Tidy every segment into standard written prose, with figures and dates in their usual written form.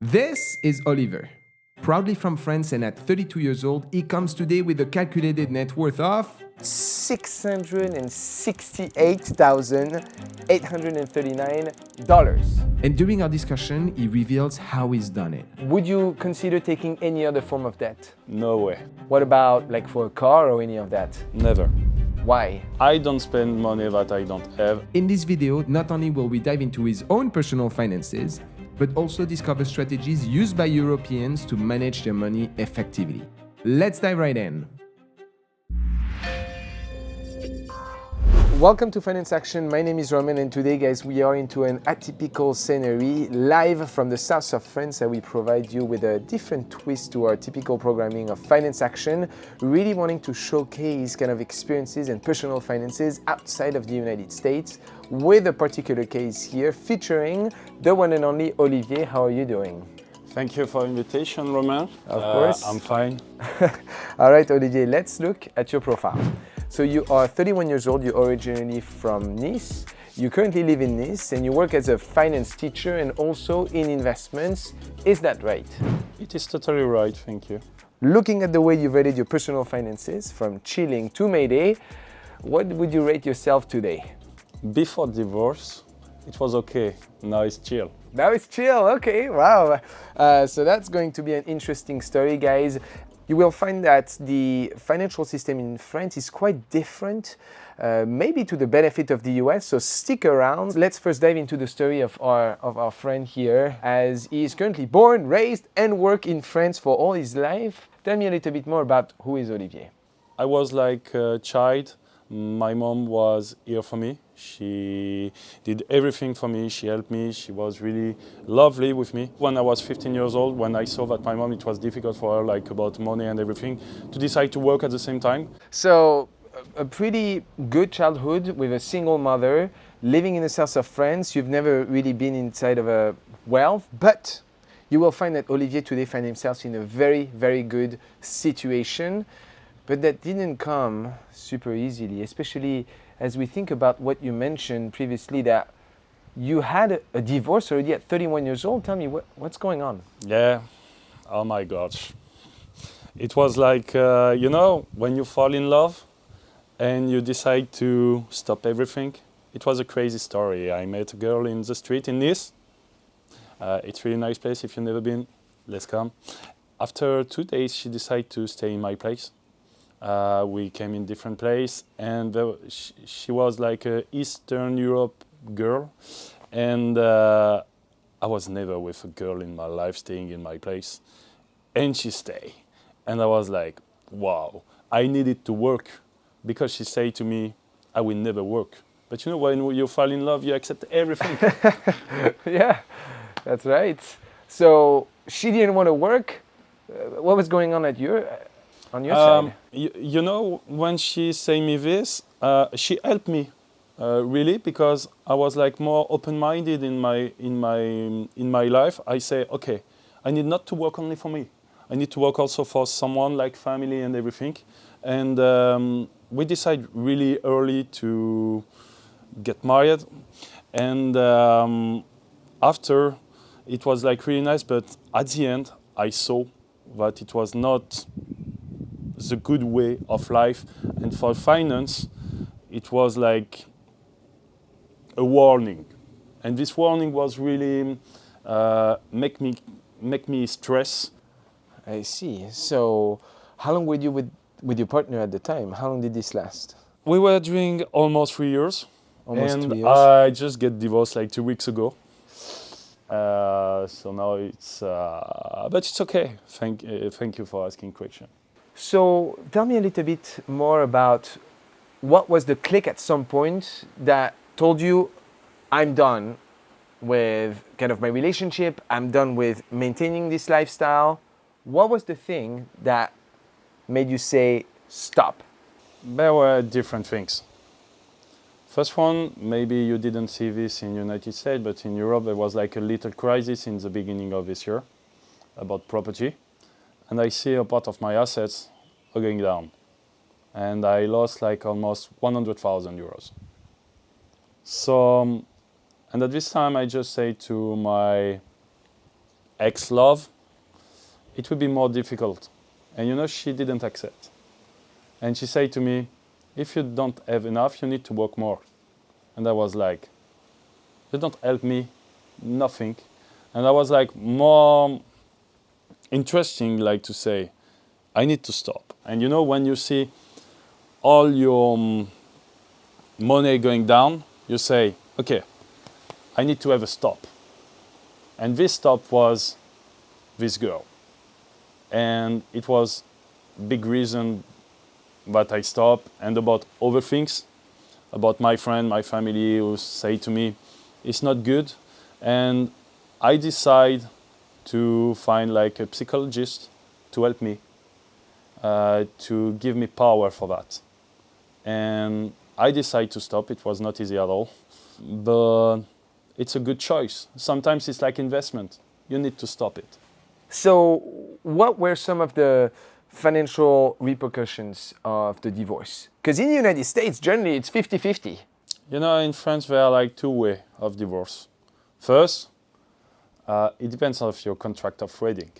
This is Olivier. Proudly from France and at 32 years old, he comes today with a calculated net worth of $668,839. And during our discussion, he reveals how he's done it. Would you consider taking any other form of debt? No way. What about like for a car or any of that? Never. Why? I don't spend money that I don't have. In this video, not only will we dive into his own personal finances, but also discover strategies used by Europeans to manage their money effectively. Let's dive right in. Welcome to Finance Action. My name is Romain, and today, guys, we are into an atypical scenery live from the south of France, and we provide you with a different twist to our typical programming of Finance Action, really wanting to showcase kind of experiences and personal finances outside of the United States, with a particular case here featuring the one and only Olivier. How are you doing? Thank you for the invitation, Romain. Of course. I'm fine. All right, Olivier, let's look at your profile. So you are 31 years old, you're originally from Nice. You currently live in Nice and you work as a finance teacher and also in investments. Is that right? It is totally right, thank you. Looking at the way you've rated your personal finances from chilling to Mayday, what would you rate yourself today? Before divorce, it was okay. Now it's chill. Now it's chill, okay, wow. So that's going to be an interesting story, guys. You will find that the financial system in France is quite different, maybe to the benefit of the US, so stick around. Let's first dive into the story of our friend here, as he is currently born, raised, and worked in France for all his life. Tell me a little bit more about who is Olivier. I was like a child. My mom was here for me. She did everything for me. She helped me. She was really lovely with me. When I was 15 years old, when I saw that my mom, it was difficult for her, like about money and everything, to decide to work at the same time. So, a pretty good childhood with a single mother, living in the south of France. You've never really been inside of a wealth, but you will find that Olivier today finds himself in a very, very good situation. But that didn't come super easily, especially as we think about what you mentioned previously, that you had a divorce already at 31 years old. Tell me, what's going on? Yeah, oh my gosh. It was like, when you fall in love and you decide to stop everything. It was a crazy story. I met a girl in the street in Nice. It's a really nice place. If you've never been, let's come. After 2 days, she decided to stay in my place. We came in different place, and she was like a Eastern Europe girl, and I was never with a girl in my life staying in my place, and she stayed, and I was like, wow, I needed to work, because she said to me, I will never work. But you know, when you fall in love, you accept everything. Yeah, that's right. So she didn't want to work. What was going on on your side? You know, when she say me this, she helped me really, because I was like more open-minded in my life. I say, okay, I need not to work only for me. I need to work also for someone, like family and everything. And we decided really early to get married. And after, it was like really nice, but at the end, I saw that it was not the good way of life, and for finance it was like a warning, and this warning was really make me stress. I see. So how long were you with your partner at the time? How long did this last? We were doing almost 3 years, Almost and 3 years. I just get divorced like 2 weeks ago. So now it's but it's okay. Thank you for asking question. So tell me a little bit more about what was the click at some point that told you, I'm done with kind of my relationship, I'm done with maintaining this lifestyle. What was the thing that made you say, stop? There were different things. First one, maybe you didn't see this in United States, but in Europe there was like a little crisis in the beginning of this year about property. And I see a part of my assets are going down. And I lost like almost 100,000 euros. So, and at this time I just say to my ex-love, it would be more difficult. And you know, she didn't accept. And she said to me, if you don't have enough, you need to work more. And I was like, you don't help me, nothing. And I was like, more interesting, like to say, I need to stop. And you know, when you see all your money going down, you say, okay, I need to have a stop. And this stop was this girl. And it was big reason that I stopped, and about other things, about my friend, my family, who say to me, it's not good. And I decide to find like a psychologist to help me, to give me power for that. And I decided to stop. It was not easy at all, but it's a good choice. Sometimes it's like investment. You need to stop it. So what were some of the financial repercussions of the divorce? Because in the United States, generally it's 50-50. You know, in France, there are like two ways of divorce. First, it depends on your contract of wedding.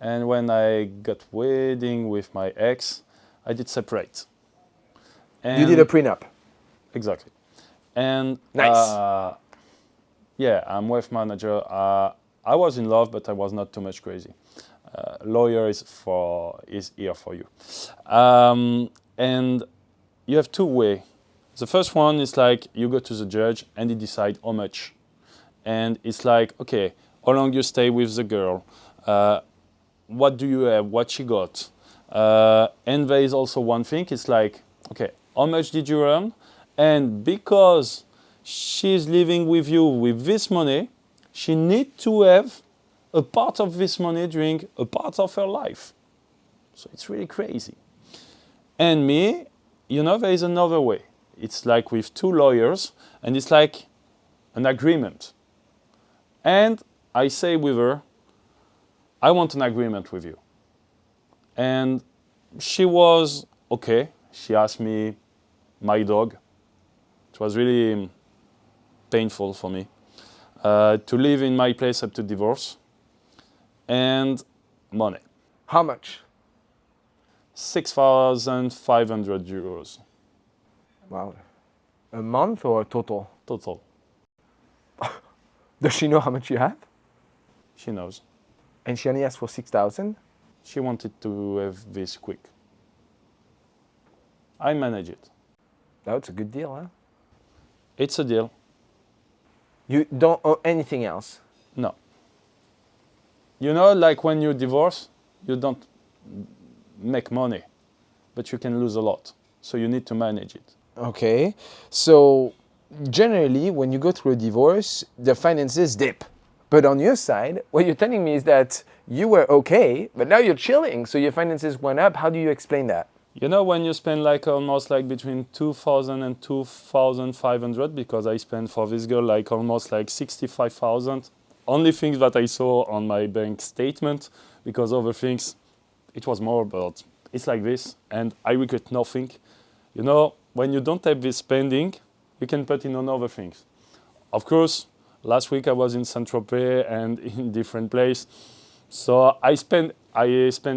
And when I got wedding with my ex, I did separate. And You did a prenup. Exactly. And Nice. yeah, I'm wife manager. I was in love, but I was not too much crazy. Lawyer is here for you. And you have two ways. The first one is like you go to the judge and he decide how much. And it's like, okay, how long you stay with the girl? What do you have? What she got? And there is also one thing. It's like, okay, how much did you earn? And because she's living with you with this money, she needs to have a part of this money during a part of her life. So it's really crazy. And me, you know, there is another way. It's like with two lawyers, and it's like an agreement. And I say with her, I want an agreement with you. And she was okay. She asked me my dog. It was really painful for me to live in my place up to divorce. And money. How much? 6,500 euros Wow. A month or a total? total. Does she know how much you have? She knows. And she only asked for 6,000? She wanted to have this quick. I manage it. That's a good deal, huh? It's a deal. You don't owe anything else? No. You know, like when you divorce, you don't make money, but you can lose a lot. So you need to manage it. Okay. So generally, when you go through a divorce, the finances dip. But on your side, what you're telling me is that you were okay, but now you're chilling, so your finances went up. How do you explain that? You know, when you spend like almost like between 2,000 and 2,500, because I spent for this girl like almost like 65,000. Only things that I saw on my bank statement, because other things, it was more, but it's like this, and I regret nothing. You know, when you don't have this spending, you can put in on other things. Of course, last week I was in Saint-Tropez and in different place, so I spend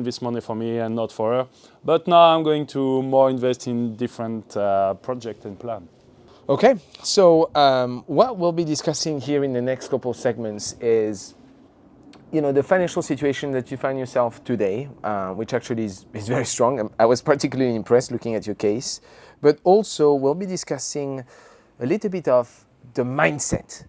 this money for me and not for her. But now I'm going to more invest in different project and plan. Okay, so what we'll be discussing here in the next couple of segments is, you know, the financial situation that you find yourself today, which actually is very strong. I was particularly impressed looking at your case, but also we'll be discussing a little bit of the mindset,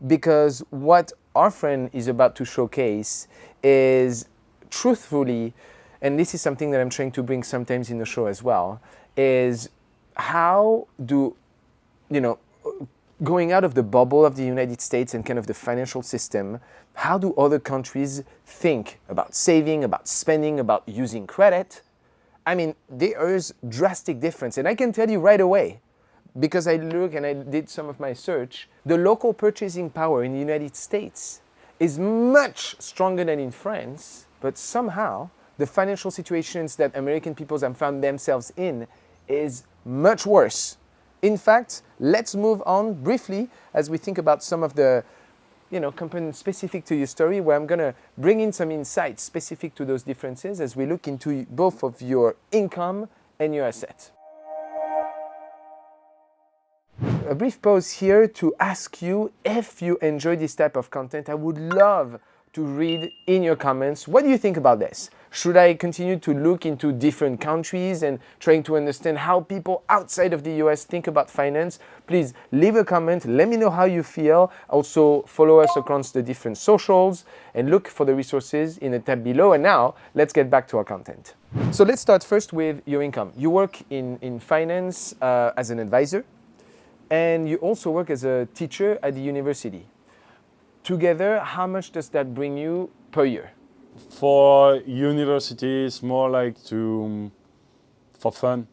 because what our friend is about to showcase is truthfully, and this is something that I'm trying to bring sometimes in the show as well, is how do, you know, going out of the bubble of the United States and kind of the financial system, how do other countries think about saving, about spending, about using credit? I mean, there is drastic difference. And I can tell you right away, because I look and I did some of my search, the local purchasing power in the United States is much stronger than in France, but somehow the financial situations that American peoples have found themselves in is much worse. In fact, let's move on briefly as we think about some of the component specific to your story, where I'm going to bring in some insights specific to those differences as we look into both of your income and your assets. A brief pause here to ask you if you enjoy this type of content. I would love to read in your comments. What do you think about this? Should I continue to look into different countries and trying to understand how people outside of the US think about finance? Please leave a comment. Let me know how you feel. Also follow us across the different socials and look for the resources in the tab below. And now let's get back to our content. So let's start first with your income. You work in finance as an advisor, and you also work as a teacher at the university. Together, how much does that bring you per year? For university, it's more like for fun,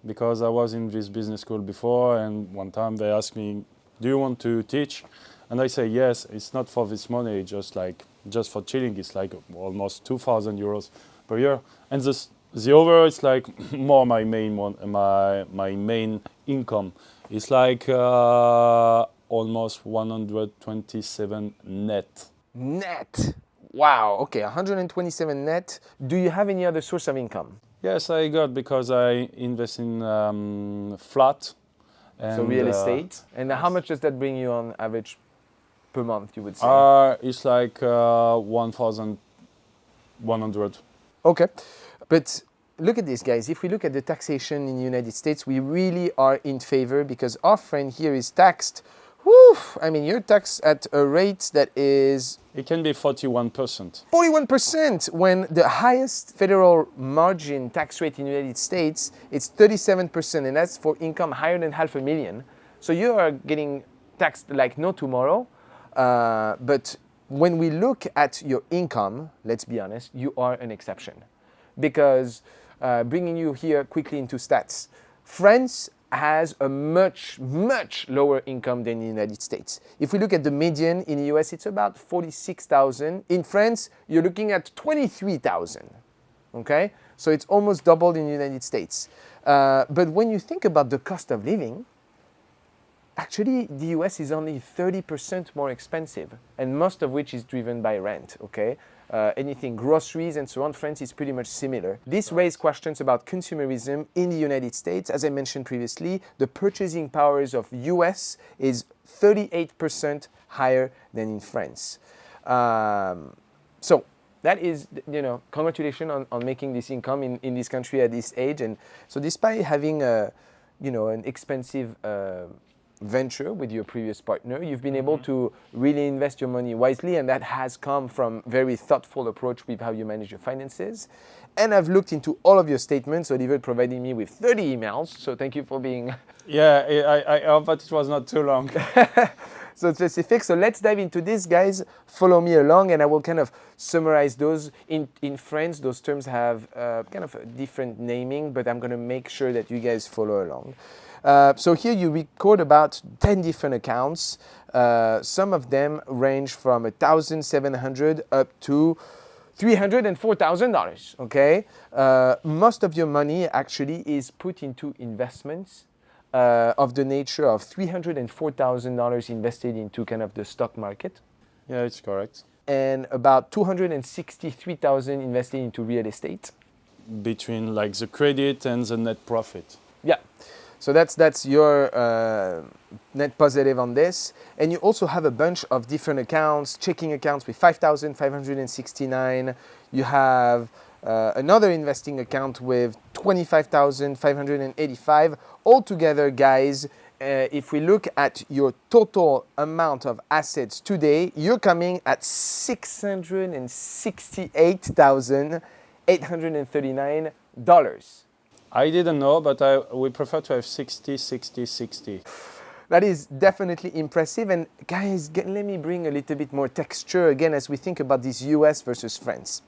because I was in this business school before, and one time they asked me, do you want to teach? And I say yes. It's not for this money, just for chilling. It's like almost 2,000 euros per year. And the other is like more my main one, my main income. It's like almost 127 net. Net? Wow, okay, 127 net. Do you have any other source of income? Yes, I got, because I invest in flat. And, so real estate. And how much does that bring you on average per month, you would say? It's like 1,100. Okay, but look at this, guys. If we look at the taxation in the United States, we really are in favor, because our friend here is taxed. Whew, I mean, you're taxed at a rate that is... It can be 41%. 41%, when the highest federal margin tax rate in the United States, it's 37%, and that's for income higher than $500,000. So you are getting taxed like no tomorrow. But when we look at your income, let's be honest, you are an exception. Because bringing you here quickly into stats, France has a much, much lower income than the United States. If we look at the median in the US, it's about 46,000. In France, you're looking at 23,000, okay? So it's almost doubled in the United States. But when you think about the cost of living, actually the US is only 30% more expensive, and most of which is driven by rent, okay? Anything, groceries and so on, France is pretty much similar. This raises questions about consumerism in the United States. As I mentioned previously, the purchasing powers of US is 38% higher than in France. So that is, congratulations on making this income in this country at this age. And so despite having an expensive venture with your previous partner, you've been able to really invest your money wisely, and that has come from very thoughtful approach with how you manage your finances. And I've looked into all of your statements. Olivier provided me with 30 emails, so thank you for being... Yeah, I hope that it was not too long. So specific. So let's dive into this, guys. Follow me along, and I will kind of summarize those. In France, those terms have kind of a different naming, but I'm going to make sure that you guys follow along. So here you record about 10 different accounts. Some of them range from $1,700 up to $304,000, okay? Most of your money actually is put into investments of the nature of $304,000 invested into kind of the stock market. Yeah, it's correct. And about $263,000 invested into real estate. Between like the credit and the net profit. Yeah. So that's your net positive on this. And you also have a bunch of different accounts, checking accounts with 5,569. You have another investing account with 25,585. Altogether, guys, if we look at your total amount of assets today, you're coming at $668,839. I didn't know, but we prefer to have 60, 60, 60. That is definitely impressive. And guys, let me bring a little bit more texture again as we think about this US versus France.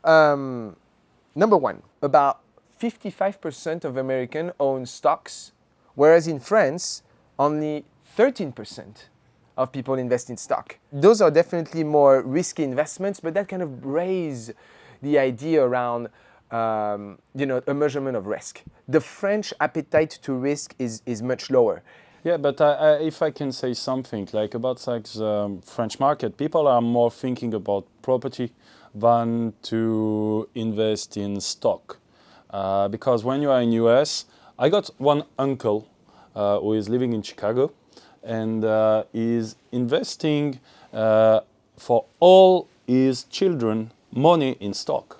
Number one, about 55% of Americans own stocks, whereas in France, only 13% of people invest in stock. Those are definitely more risky investments, but that kind of raises the idea around a measurement of risk. The French appetite to risk is much lower. Yeah, but if I can say something like about like the French market, people are more thinking about property than to invest in stock. Because when you are in US, I got one uncle who is living in Chicago and is investing for all his children money in stock.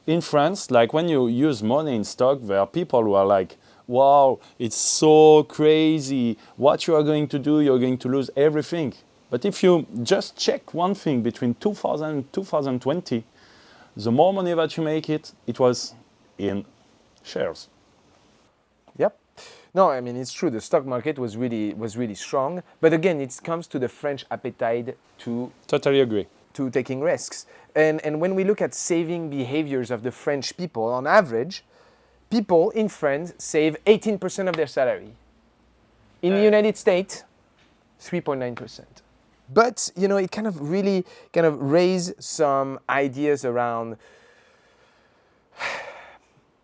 In France, like when you use money in stock, there are people who are like, wow, it's so crazy. What you are going to do, you're going to lose everything. But if you just check one thing between 2000 and 2020, the more money that you make it was in shares. Yep. No, I mean, it's true. The stock market was really strong. But again, it comes to the French appetite to Totally agree. to taking risks. And when we look at saving behaviors of the French people, on average, people in France save 18% of their salary. In the United States, 3.9%. But, you know, it kind of really raised some ideas around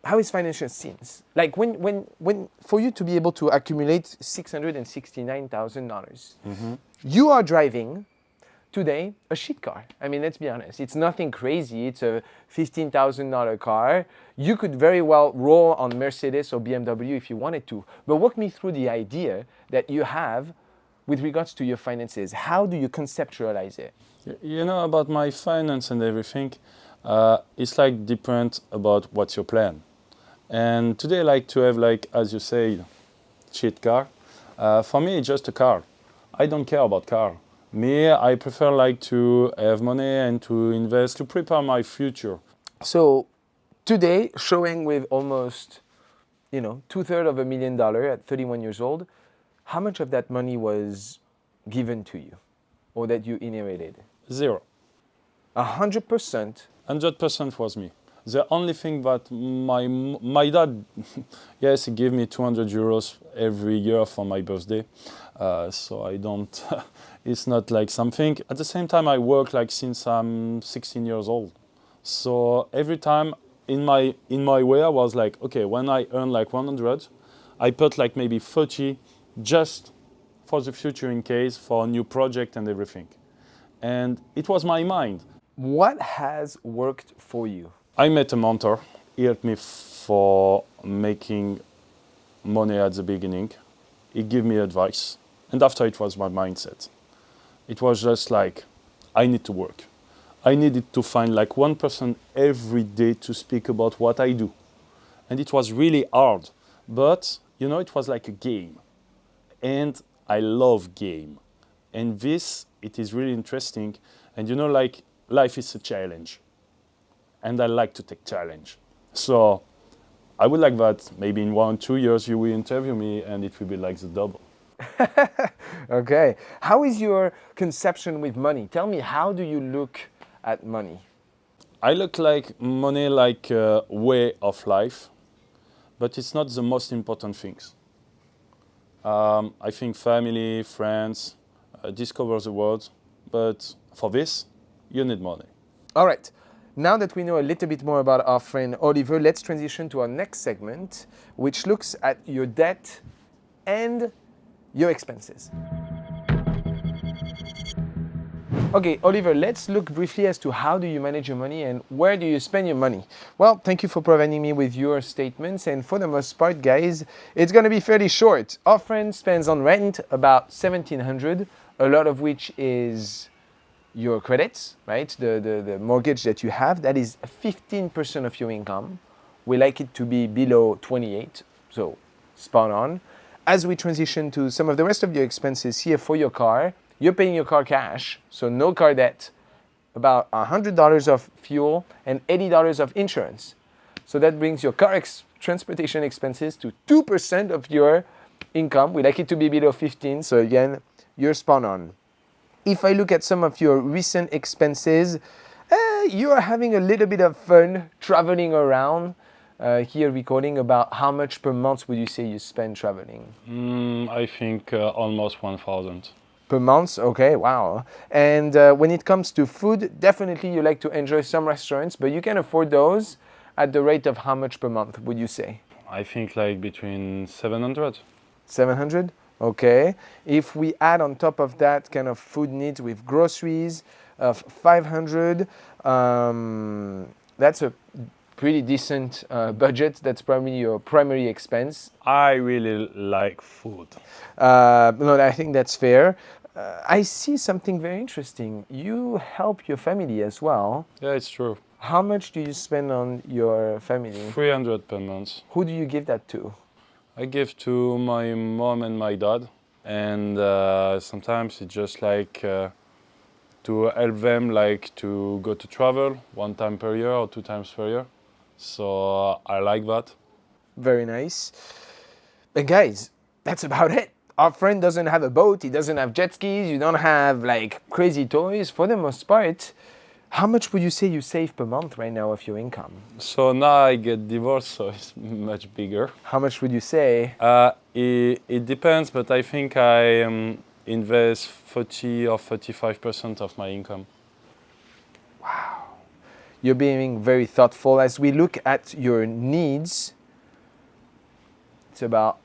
how is financial scenes? Like when for you to be able to accumulate $669,000, you are driving today a shit car. I mean, let's be honest. It's nothing crazy. It's a $15,000 car. You could very well roll on Mercedes or BMW if you wanted to. But walk me through the idea that you have with regards to your finances. How do you conceptualize it? You know, about my finance and everything, it's like different about what's your plan. And today I like to have, like, as you say, cheap car. For me, it's just a car. I don't care about car. Me, I prefer like to have money and to invest to prepare my future. So today, showing with almost, you know, $250,000 at 31 years old, how much of that money was given to you or that you inherited? 0. 100%. 100% was me. The only thing that my dad, yes, he gave me 200 euros every year for my birthday. So I don't, it's not like something. At the same time, I work like since I'm 16 years old. So every time in my way, I was like, okay, when I earn like 100, I put like maybe 30 just for the future in case, for a new project and everything. And it was my mind. What has worked for you? I met a mentor. He helped me for making money at the beginning. He gave me advice. And after, it was my mindset. It was just like, I need to work. I needed to find like one person every day to speak about what I do. And it was really hard. But, you know, it was like a game. And I love game. And this, it is really interesting. And you know, like, life is a challenge. And I like to take challenge. So I would like that maybe in 1-2 years you will interview me and it will be like the double. Okay. How is your conception with money? Tell me, how do you look at money? I look like money like a way of life, but it's not the most important things. I think family, friends, discover the world, but for this, you need money. All right. Now that we know a little bit more about our friend Olivier, let's transition to our next segment, which looks at your debt and your expenses. Okay, Olivier, let's look briefly as to how do you manage your money and where do you spend your money. Well, thank you for providing me with your statements, and for the most part, guys, it's going to be fairly short. Our friend spends on rent about $1,700, a lot of which is your credits, right? The mortgage that you have, that is 15% of your income. We like it to be below 28, so spot on. As we transition to some of the rest of your expenses here for your car, you're paying your car cash, so no car debt, about $100 of fuel and $80 of insurance. So that brings your car transportation expenses to 2% of your income. We like it to be below 15, so again, you're spot on. If I look at some of your recent expenses, you are having a little bit of fun traveling around. Here recording about how much per month would you say you spend traveling? I think almost 1,000. Per month? Okay, wow. And when it comes to food, definitely you like to enjoy some restaurants, but you can afford those at the rate of how much per month would you say? I think like between 700. 700? Okay. If we add on top of that kind of food needs with groceries of 500, that's a pretty decent budget. That's probably your primary expense. I really like food. No, I think that's fair. I see something very interesting. You help your family as well. Yeah, it's true. How much do you spend on your family? 300 per month. Who do you give that to? I give to my mom and my dad, and sometimes it's just like to help them, like to go to travel 1 time per year or 2 times per year. So I like that. Very nice. And guys, that's about it. Our friend doesn't have a boat, he doesn't have jet skis, you don't have like crazy toys. For the most part, how much would you say you save per month right now of your income? So now I get divorced, so it's much bigger. How much would you say? It depends, but I think I invest 40 or 35% of my income. You're being very thoughtful. As we look at your needs, it's about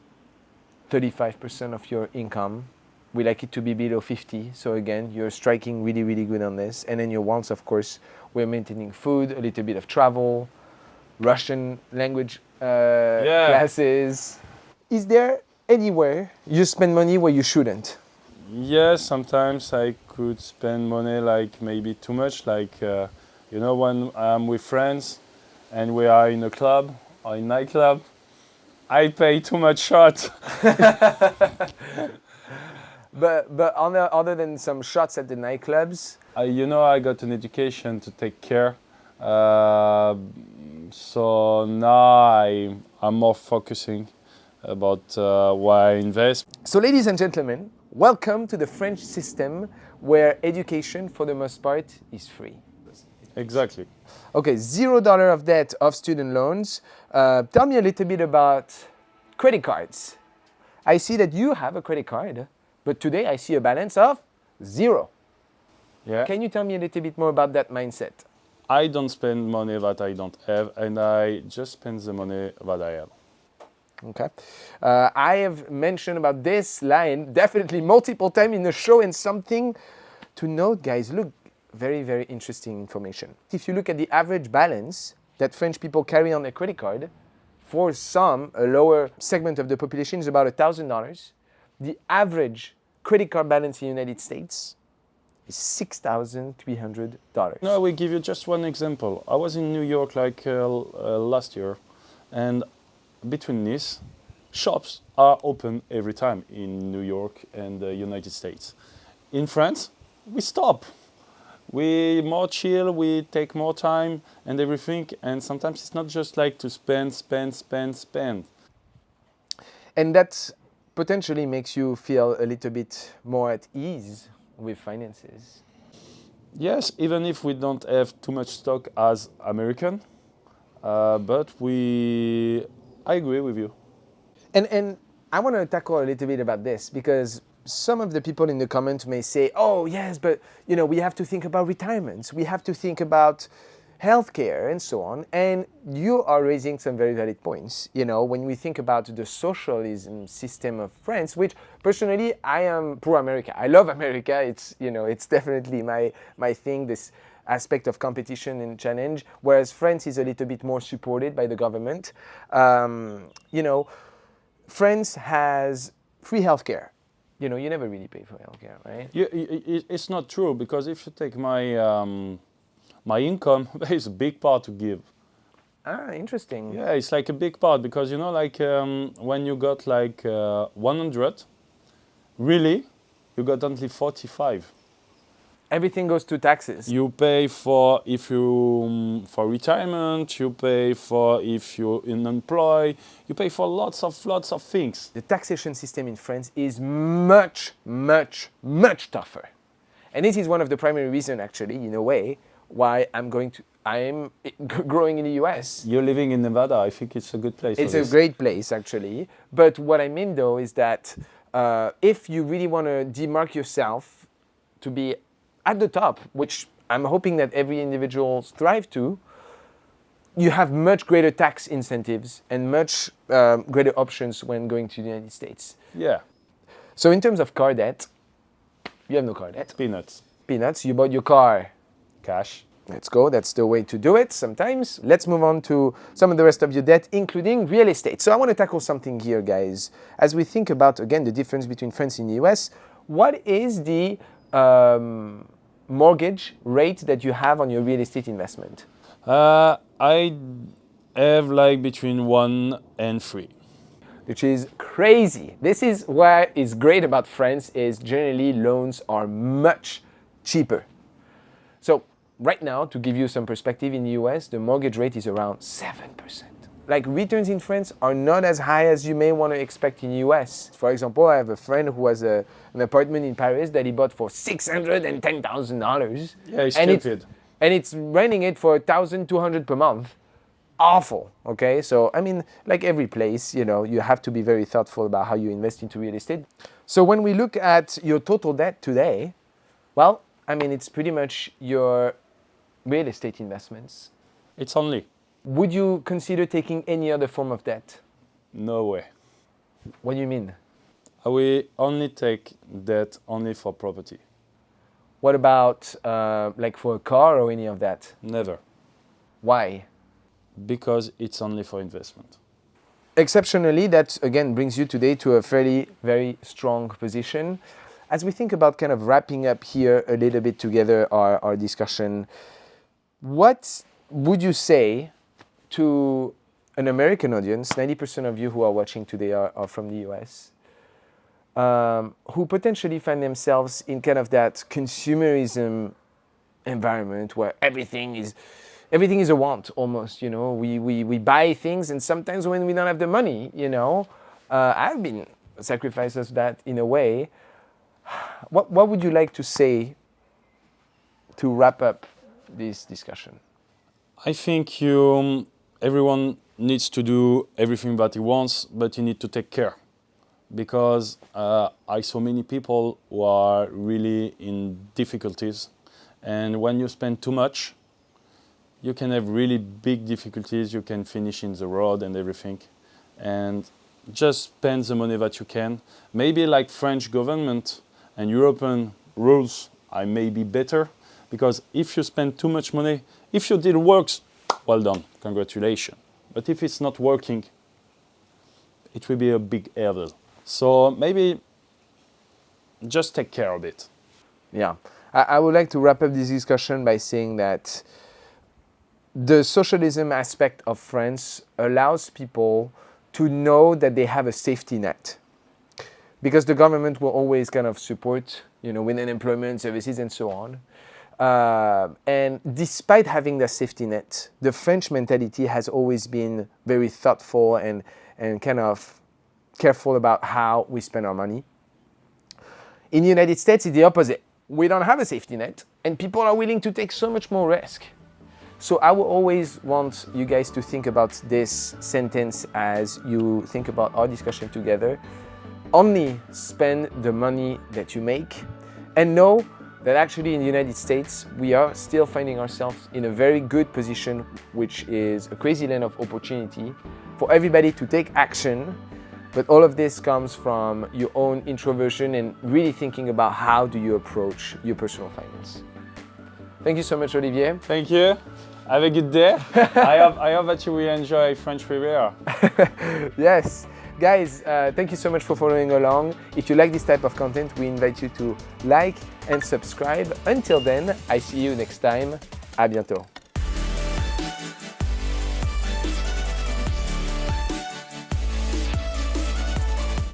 35% of your income. We like it to be below 50. So again, you're striking really, really good on this. And then your wants, of course, we're maintaining food, a little bit of travel, Russian language classes. Is there anywhere you spend money where you shouldn't? Yes, sometimes I could spend money like maybe too much, like when I'm with friends and we are in a club or a nightclub, I pay too much shots. But other than some shots at the nightclubs? I got an education to take care. So now I'm more focusing about why I invest. So ladies and gentlemen, welcome to the French system where education for the most part is free. Exactly. Okay, $0 of debt of student loans. Tell me a little bit about credit cards. I see that you have a credit card, but today I see a balance of 0. Yeah. Can you tell me a little bit more about that mindset? I don't spend money that I don't have, and I just spend the money that I have. Okay. I have mentioned about this line definitely multiple times in the show, and something to note, guys. Look, very, very interesting information. If you look at the average balance that French people carry on their credit card, for some, a lower segment of the population is about $1,000. The average credit card balance in the United States is $6,300. No, we give you just one example. I was in New York last year, and between this, shops are open every time in New York and the United States. In France, we stop. We more chill, we take more time and everything, and sometimes it's not just like to spend. And that potentially makes you feel a little bit more at ease with finances. Yes, even if we don't have too much stock as American, but I agree with you. And I want to tackle a little bit about this because some of the people in the comments may say, oh yes, but we have to think about retirements, we have to think about healthcare and so on. And you are raising some very valid points. When we think about the socialism system of France, which personally I am pro-America. I love America. It's definitely my thing, this aspect of competition and challenge, whereas France is a little bit more supported by the government. France has free healthcare. You never really pay for healthcare, right? It's not true, because if you take my income, there is a big part to give. Ah, interesting. Yeah, it's like a big part, because when you got 100, really, you got only 45. Everything goes to taxes. You pay for retirement, you pay for if you're unemployed, you pay for lots of things. The taxation system in France is much, much, much tougher. And this is one of the primary reasons, actually, in a way, why I'm growing in the US. You're living in Nevada. I think it's a good place. It's a great place, actually. But what I mean, though, is that if you really want to demark yourself to be at the top, which I'm hoping that every individual strive to, you have much greater tax incentives and much greater options when going to the United States. Yeah. So in terms of car debt, you have no car debt. Peanuts. Peanuts, you bought your car. Cash. Let's go, that's the way to do it sometimes. Let's move on to some of the rest of your debt, including real estate. So I want to tackle something here, guys. As we think about, again, the difference between France and the US, what is the mortgage rate that you have on your real estate investment? I have like between 1 and 3. Which is crazy. This is what is great about France is generally loans are much cheaper. So right now, to give you some perspective, in the US, the mortgage rate is around 7%. Like returns in France are not as high as you may want to expect in the US. For example, I have a friend who has an apartment in Paris that he bought for $610,000. Yeah, it's stupid. And it's renting it for $1,200 per month. Awful, okay? So, I mean, like every place, you know, you have to be very thoughtful about how you invest into real estate. So when we look at your total debt today, well, I mean, it's pretty much your real estate investments. It's only. Would you consider taking any other form of debt? No way. What do you mean? I will only take debt only for property. What about like for a car or any of that? Never. Why? Because it's only for investment. Exceptionally, that again brings you today to a fairly, very strong position. As we think about kind of wrapping up here a little bit together our discussion, what would you say to an American audience, 90% of you who are watching today are from the US, who potentially find themselves in kind of that consumerism environment where everything is a want almost, you know. We buy things, and sometimes when we don't have the money, you know, I've been sacrificed as that in a way. What would you like to say to wrap up this discussion? I think everyone needs to do everything that he wants, but you need to take care. Because I saw many people who are really in difficulties, and when you spend too much, you can have really big difficulties. You can finish in the road and everything. And just spend the money that you can. Maybe like French government and European rules are maybe better, because if you spend too much money, if your deal works, well done, congratulations. But if it's not working, it will be a big hurdle. So maybe just take care of it. Yeah, I would like to wrap up this discussion by saying that the socialism aspect of France allows people to know that they have a safety net, because the government will always kind of support, you know, with unemployment services and so on. And despite having that safety net, the French mentality has always been very thoughtful and kind of careful about how we spend our money. In the United States, it's the opposite. We don't have a safety net, and people are willing to take so much more risk. So I will always want you guys to think about this sentence as you think about our discussion together. Only spend the money that you make, and know that actually in the United States, we are still finding ourselves in a very good position, which is a crazy land of opportunity for everybody to take action. But all of this comes from your own introversion and really thinking about how do you approach your personal finance. Thank you so much, Olivier. Thank you. Have a good day. I hope that you will enjoy French Riviera. Yes. Guys, thank you so much for following along. If you like this type of content, we invite you to like and subscribe. Until then, I see you next time. À bientôt.